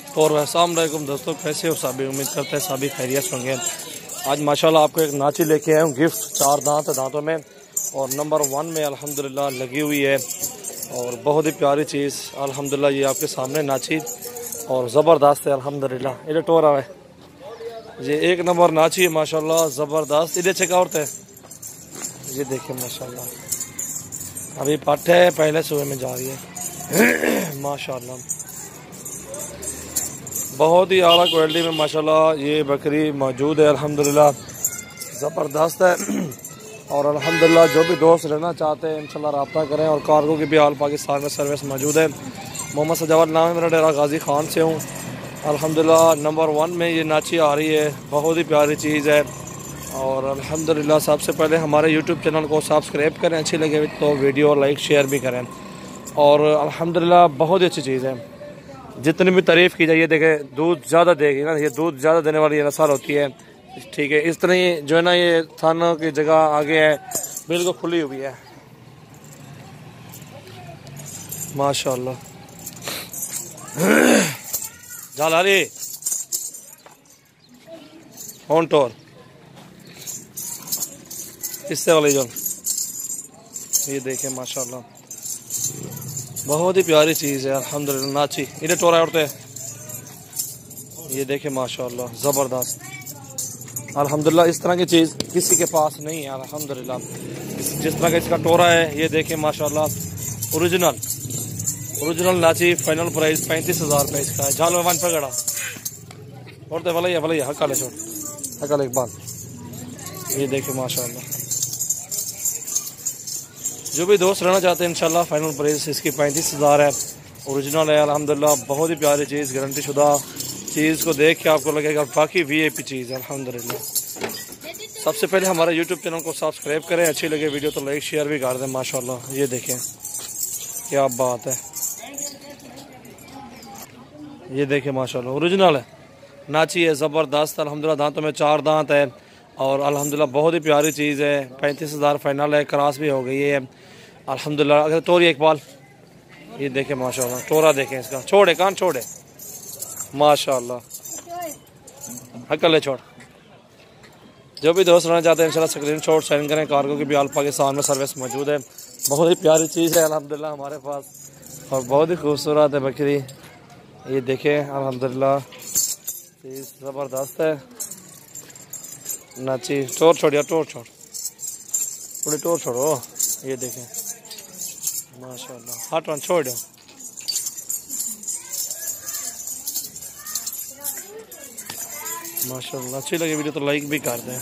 और अस्सलाम वालेकुम दोस्तों, कैसे हो सभी? उम्मीद करते हैं सभी खैरियत होंगे। आज माशाल्लाह आपको एक नाची लेके आया हूँ गिफ्ट। 4 दांत है दांतों में और नंबर 1 में अल्हम्दुलिल्लाह लगी हुई है और बहुत ही प्यारी चीज़ अल्हम्दुलिल्लाह। ये आपके सामने नाची और ज़बरदस्त है अल्हम्दुलिल्लाह। इधर टोरा है, ये 1 नंबर नाची है माशाल्लाह, ज़बरदस्त। इधर चेक आउट है, ये देखें माशाल्लाह। अभी पट है, पहले सुबह में जा रही है माशाल्लाह। बहुत ही आला क्वालिटी में माशाल्लाह ये बकरी मौजूद है अल्हम्दुलिल्लाह, ज़बरदस्त है। और अल्हम्दुलिल्लाह जो भी दोस्त रहना चाहते हैं इंशाल्लाह रब्ता करें। और कार्गो की भी आल पाकिस्तान में सर्विस मौजूद है। मोहम्मद सजावत नाम है मेरा, डेरा गाजी खान से हूँ। अल्हम्दुलिल्लाह नंबर 1 में ये नाची आ रही है, बहुत ही प्यारी चीज़ है। और अल्हम्दुलिल्लाह सबसे पहले हमारे यूट्यूब चैनल को सब्सक्राइब करें, अच्छी लगे तो वीडियो लाइक शेयर भी करें। और अल्हम्दुलिल्लाह बहुत ही अच्छी चीज़ है, जितनी भी तारीफ़ की जाए। देखें दूध ज़्यादा देगी ना, ये दूध ज़्यादा देने वाली ये नस्ल होती है, ठीक है। इस तरह ही जो है ना, ये थानों की जगह आगे है, बिल्कुल खुली हुई है माशाल्लाह। झालारी ऑन टोर इससे वाली जो ये देखें माशाल्लाह, बहुत ही प्यारी चीज़ है अल्हम्दुलिल्लाह। नाची इधर टोरा उड़ते हैं, ये देखें माशाल्लाह ज़बरदस्त अल्हम्दुलिल्लाह। इस तरह की चीज़ किसी के पास नहीं है अल्हम्दुलिल्लाह। जिस तरह का इसका टोरा है ये देखें माशाल्लाह, ओरिजिनल नाची। फाइनल प्राइस 35,000 रुपये इसका है। जाल में वन पकड़ा उड़ते वाला ये हकाले छोड़ हकाले एक बात, ये देखें माशाल्लाह। जो भी दोस्त रहना चाहते हैं इंशाल्लाह फाइनल प्राइस इसकी 35,000 है। ओरिजिनल है अल्हम्दुलिल्लाह, बहुत ही प्यारी चीज़, गारंटी शुदा चीज़ को देख के आपको लगेगा बाकी VIP चीज़ है अल्हम्दुलिल्लाह। सबसे पहले हमारे यूट्यूब चैनल को सब्सक्राइब करें, अच्छी लगे वीडियो तो लाइक शेयर भी कर दें माशाल्लाह। ये देखें क्या बात है, ये देखें माशाल्लाह ओरिजिनल है, नाची है ज़बरदस्त अल्हम्दुलिल्लाह। दांतों में 4 दांत है और अल्हम्दुलिल्लाह बहुत ही प्यारी चीज़ है। 35,000 फाइनल है, क्रॉस भी हो गई है अल्हम्दुलिल्लाह। अगर तोरी इकबाल ये देखें माशाल्लाह, टोरा देखें इसका, छोड़े कान छोड़े माशाल्लाह, हकल छोड़। जो भी दोस्त रहना चाहते हैं इंशाल्लाह स्क्रीनशॉट सेंड करें। कार्गो की भी आल पाकिस्तान में सर्विस मौजूद है। बहुत ही प्यारी चीज़ है अल्हम्दुलिल्लाह हमारे पास और बहुत ही खूबसूरत है बकरी। ये देखें अल्हम्दुलिल्लाह चीज़ ज़बरदस्त है। नाची टोर छोड़ यार, टोर छोड़ थोड़ी टोर छोड़ो, ये देखें माशाल्लाह। हट वन छोड़ दो माशाल्लाह। अच्छी लगी वीडियो तो लाइक भी कर दें।